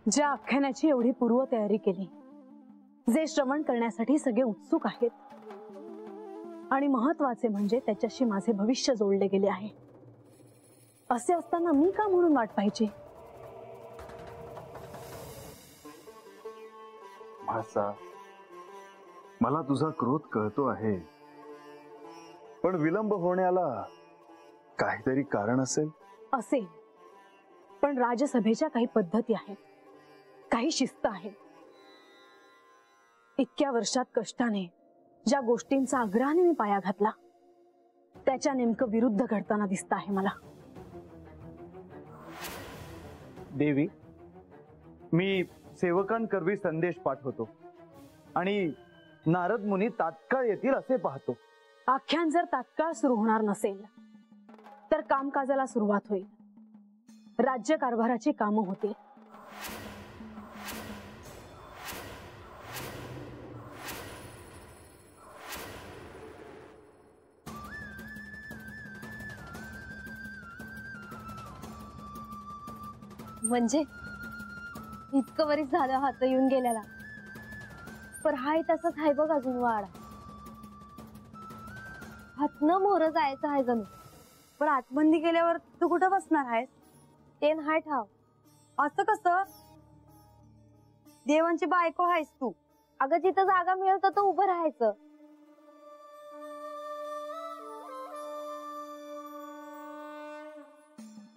ज्या आख्यानाची एवढी पूर्वतयारी केली, जे श्रवण करण्यासाठी सगळे उत्सुक आहेत, आणि महत्वाचे म्हणजे त्याच्याशी माझे भविष्य जोडले गेले आहे, असे असताना मी का म्हणून वाट पाहिजे? भासा, मला तुझा क्रोध कळतो आहे, पण विलंब होण्याला काहीतरी कारण असेल. असेल, पण राजसभेच्या काही पद्धती आहेत, काही शिस्त आहे. इतक्या वर्षात कष्टाने ज्या गोष्टींचा आग्रहाने मी पाया घातला, त्याच्या नेमकं विरुद्ध घडताना दिसत आहे मला. देवी, मी सेवकांकरवी संदेश पाठवतो आणि नारद मुनी तात्काळ येतील असे पाहतो. आख्यान जर तात्काळ सुरू होणार नसेल तर कामकाजाला सुरुवात होईल, राज्यकारभाराची कामं होतील. म्हणजे इतकं वरीच झालं हात येऊन गेल्याला, पण हाय तसंच हाय बघ अजून वाढ. हातनं मोहर जायचं आहे जणू. पण आतबंदी केल्यावर तू कुठं बसणार आहेस? ते हाय ठाव. असं कसं? देवांची बायको आहेस तू. अगं जिथं जागा मिळेल तर उभं राहायचं.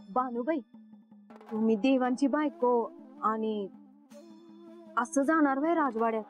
भानुबाई, तुम्ही देवांची बायको आणि असं जाणार व्हय राजवाड्यात?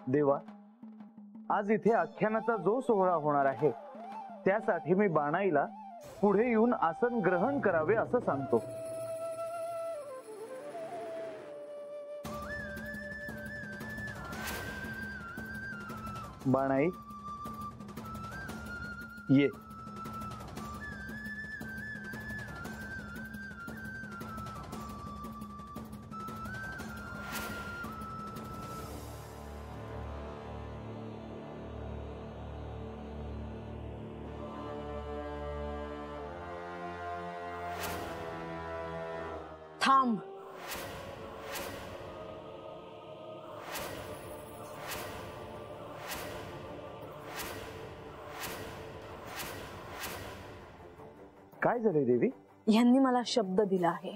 देवा, आज इथे आख्यानाचा जो सोहळा होणार आहे त्यासाठी मी बाणाईला पुढे येऊन आसन ग्रहण करावे असं सांगतो. बाणाई, ये. थांब. काय झाले देवी? यांनी मला शब्द दिला आहे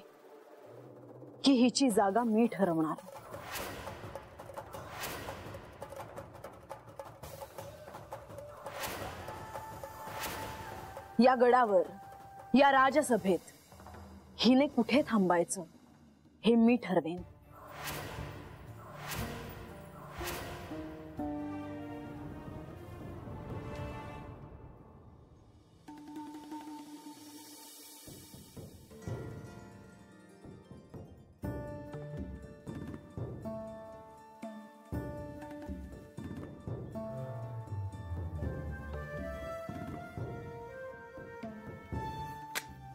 की हिची जागा मी ठरवणार. या गडावर, या राजसभेत हिने कुठे थांबायचं हे मी ठरवेन.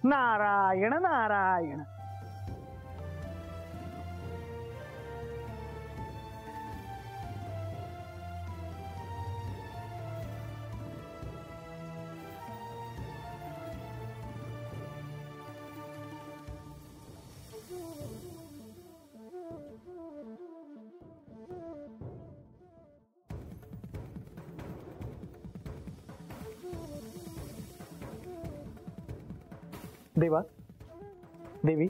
नारायण नारायण. देवा, देवी,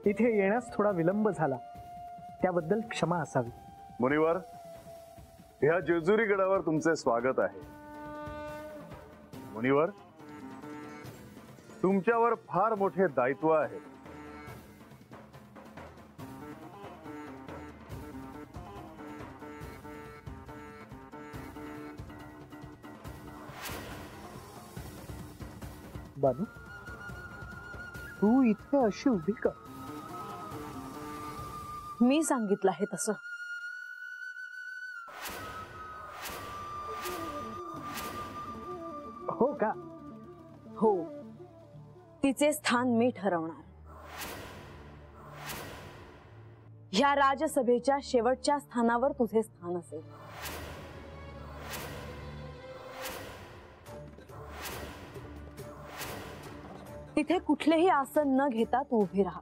इथे येण्यास थोडा विलंब झाला, त्याबद्दल क्षमा असावी. मुनिवर, ह्या जेजुरी गडावर तुमचे स्वागत आहे. मुनिवर, तुमच्यावर फार मोठे दायित्व आहे. बानू, तू इथे अशी उभी का? मी सांगितलं आहे तसं. हो का? हो, तिचे स्थान मी ठरवणार. ह्या राजसभेच्या शेवटच्या स्थानावर तुझे स्थान असेल. तिथे कुठलेही आसन न घेता तू उभी राहा.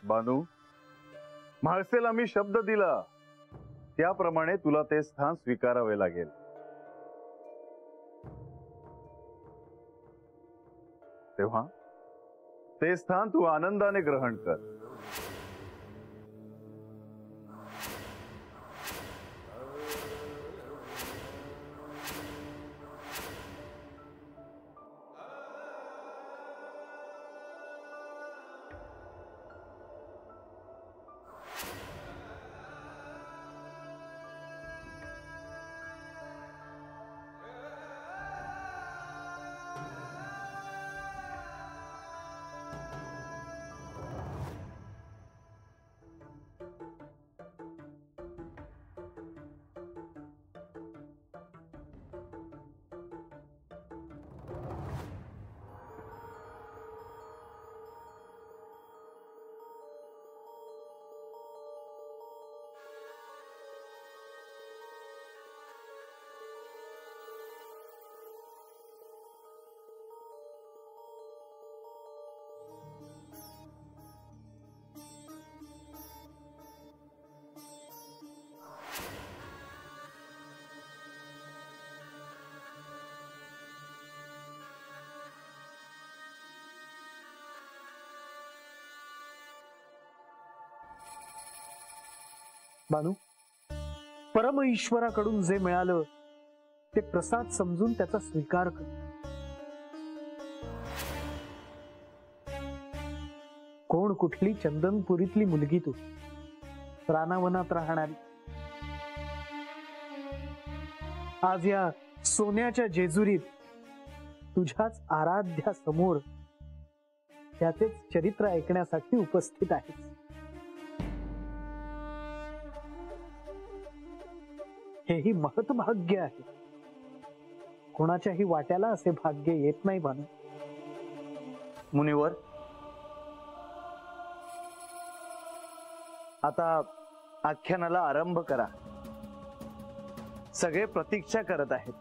बानू, म्हाळसेला मी शब्द दिला त्याप्रमाणे तुला ते स्थान स्वीकारावे लागेल. तेव्हा ते स्थान तू आनंदाने ग्रहण कर. बानू, परम ईश्वराकडून जे मिळालं ते प्रसाद समजून त्याचा स्वीकार कर. कोण कुठली चंदनपुरीतली मुलगी तू, रानावनात राहणारी, आज या सोन्याच्या जेजुरीत तुझ्याच आराध्या समोर त्याचेच चरित्र ऐकण्यासाठी उपस्थित आहेस. हेही महत्भाग्य आहे. कोणाच्याही वाट्याला असे भाग्य येत नाही बानू. मुनिवर, आता आख्यानाला आरंभ करा. सगळे प्रतीक्षा करत आहेत.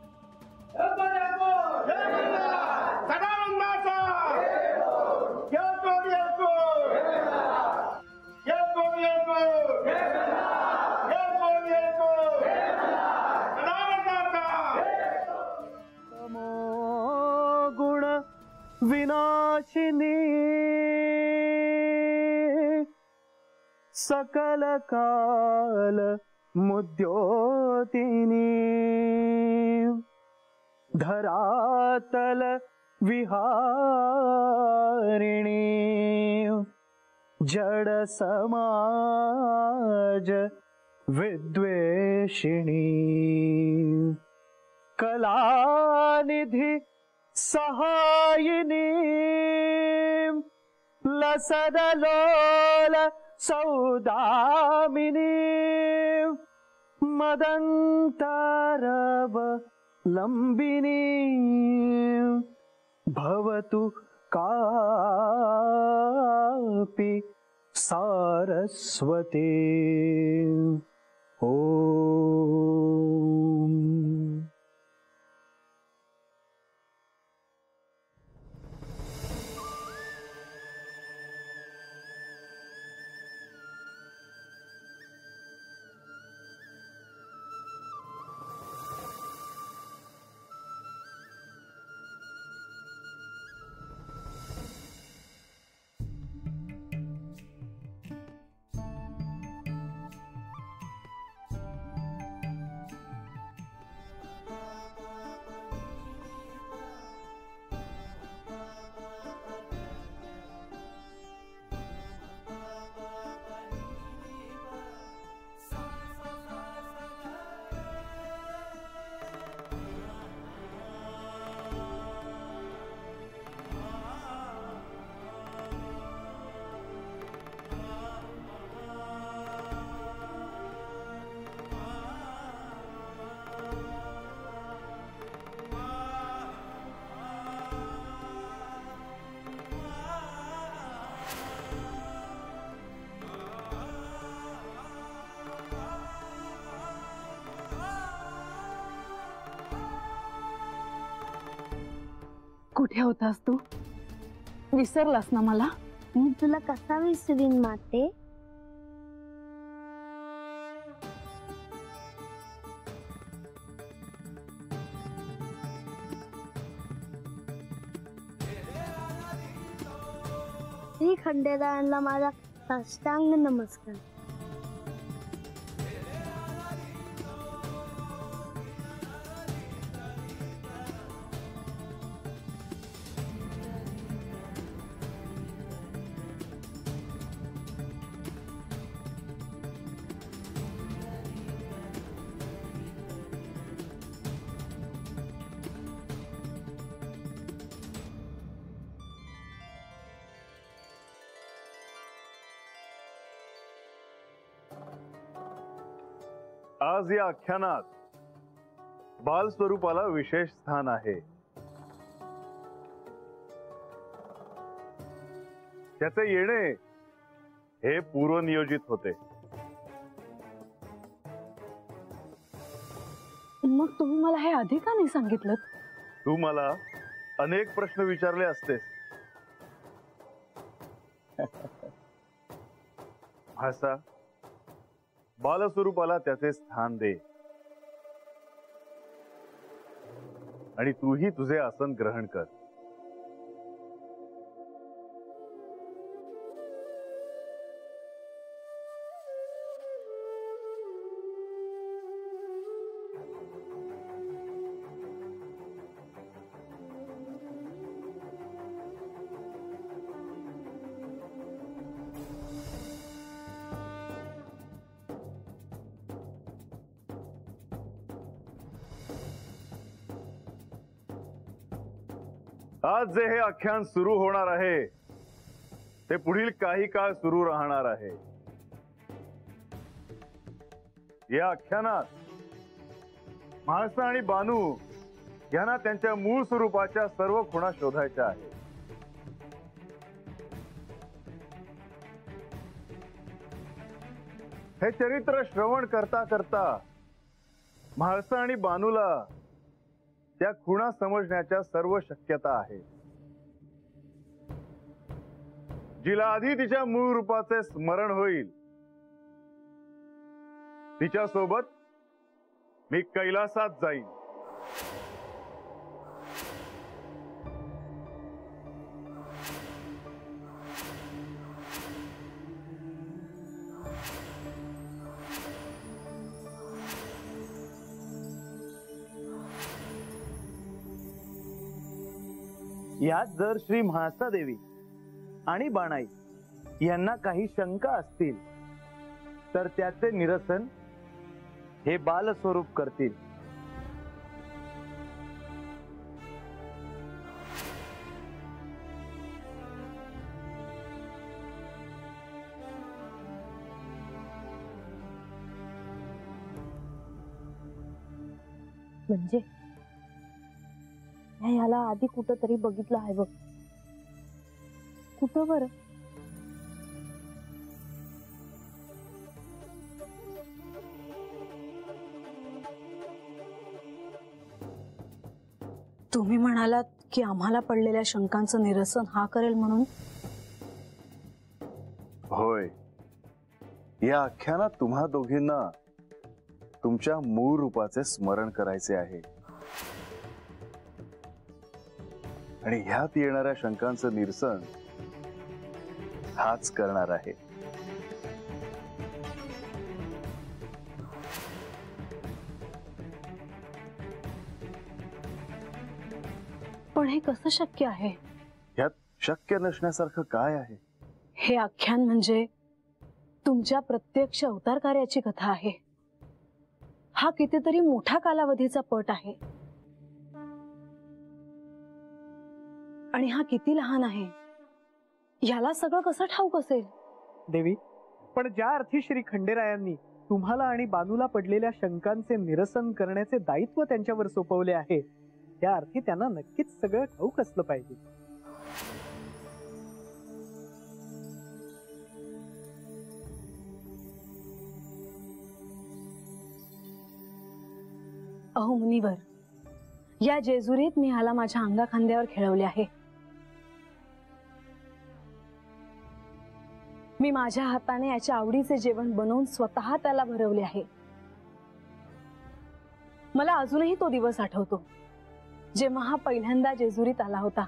गुण विनाशिनी सकल काल मुद्योतिनी धरातल विहारिणी जड समाज विद्वेषिणी कलानिधि सहायिनी लसदलोल सौदामिनी मदंतरव लंबिनी भवतु कापि सारस्वती. ओम. कुठे होतास तू? विसरलास ना मला? मी तुला कसा विसरीन माते? श्री खंडेरायांना माझा साष्टांग नमस्कार. आज या आख्यानात बाल स्वरूपाला विशेष स्थान आहे. त्याचे येणे हे पूर्वनियोजित होते. मग तुम्ही मला हे आधी का नाही सांगितलं? तू मला अनेक प्रश्न विचारले असतेस. भासा, बालस्वरूपाला त्याचे स्थान दे आणि तूही तुझे आसन ग्रहण कर. आज जे हे आख्यान सुरू होणार आहे ते पुढील काही काळ सुरू राहणार आहे. या आख्यानात म्हाळसा आणि बानू यांना त्यांच्या मूळ स्वरूपाच्या सर्व खुणा शोधायच्या आहेत. हे चरित्र श्रवण करता करता म्हाळसा आणि बानूला त्या खुणा समजण्याच्या सर्व शक्यता आहेत. जिला आधी तिच्या मूळ रूपाचे स्मरण होईल तिच्या सोबत मी कैलासात जाईन. यात जर श्री म्हाळसा देवी आणि बाणाई यांना काही शंका असतील तर त्याचे निरसन हे बालस्वरूप करतील. म्हणजे ह्याला आधी कुठं तरी बघितलं आहे बघ. कुठं बरं? तुम्ही म्हणालात की आम्हाला पडलेल्या शंकांचं निरसन हा करेल म्हणून. होय, या आख्यानात तुम्हा दोघींना तुमच्या मूळ रूपाचे स्मरण करायचे आहे आणि ह्यात येणाऱ्या शंकांचं निरसन हाच करणार आहे. पण हे कसं शक्य आहे? ह्यात शक्य नसण्यासारखं काय आहे? हे आख्यान म्हणजे तुमच्या प्रत्यक्ष अवतार कार्याची कथा आहे. हा कितीतरी मोठा कालावधीचा पट आहे आणि हा किती लहान आहे याला सगळं कसं ठाऊक असेल? देवी, पण ज्या अर्थी श्री खंडेरायांनी तुम्हाला आणि बानूला पडलेल्या शंकांचे निरसन करण्याचे दायित्व त्यांच्यावर सोपवले आहे त्या अर्थी त्यांना नक्कीच सगळं ठाऊक असलं पाहिजे. अहो मुनिवर, या जेजुरीत मी ह्याला माझ्या अंगा खांद्यावर खेळवले आहे. मी माझ्या हाताने याच्या आवडीचे जेवण बनवून स्वतः त्याला भरवले आहे. मला अजूनही तो दिवस आठवतो जेव्हा हा पहिल्यांदा जेजुरीत आला होता.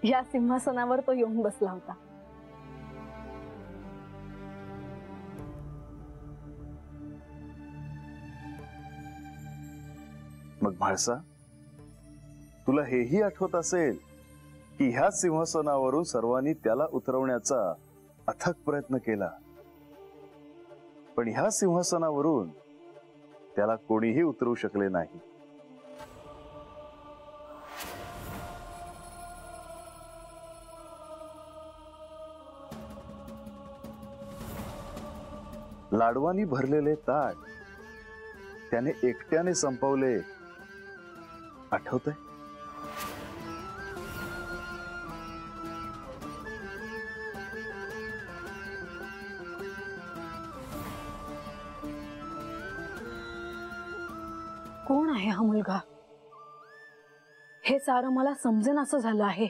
या सिंहासनावर तो येऊन बसला होता. मग म्हाळसा, तुला हेही आठवत असेल की ह्या सिंहासनावरून सर्वांनी त्याला उतरवण्याचा अथक प्रयत्न केला, पण ह्या सिंहासनावरून त्याला कोणीही उतरवू शकले नाही. लाडवानी भरलेले ताट त्याने एकट्याने संपवले, आठवतंय? कोण आहे हा मुलगा? हे सारं मला समजेन असं झालं आहे.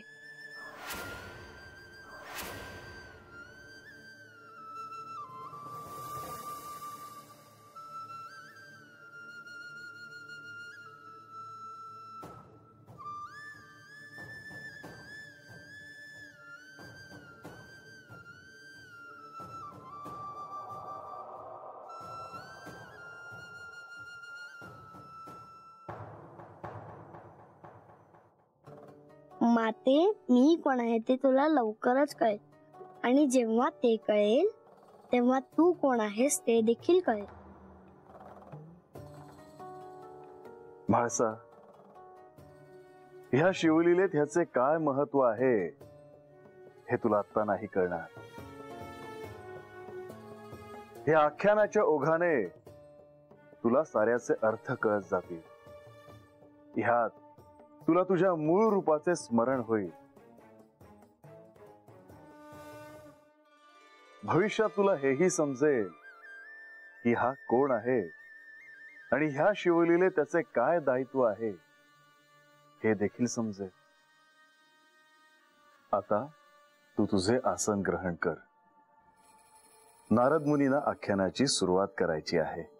माते, मी कोण आहे ते तुला लवकरच कळेल, आणि जेव्हा ते कळेल तेव्हा तू कोण आहेस ते देखील कळेल. म्हाळसा, ह्या शिवलीलेत ह्याचे काय महत्व आहे हे तुला आता नाही कळणार. ह्या आख्यानाच्या ओघाने तुला साऱ्याचे अर्थ कळत जातील. ह्यात तुला तुझ्या मूळ रूपाचे स्मरण होईल. भविष्यात तुला हेही समजेल की हा कोण आहे आणि ह्या शिवलीले त्याचे काय दायित्व आहे हे देखील समजेल. आता तू तुझे आसन ग्रहण कर. नारद मुनींना आख्यानाची सुरुवात करायची आहे.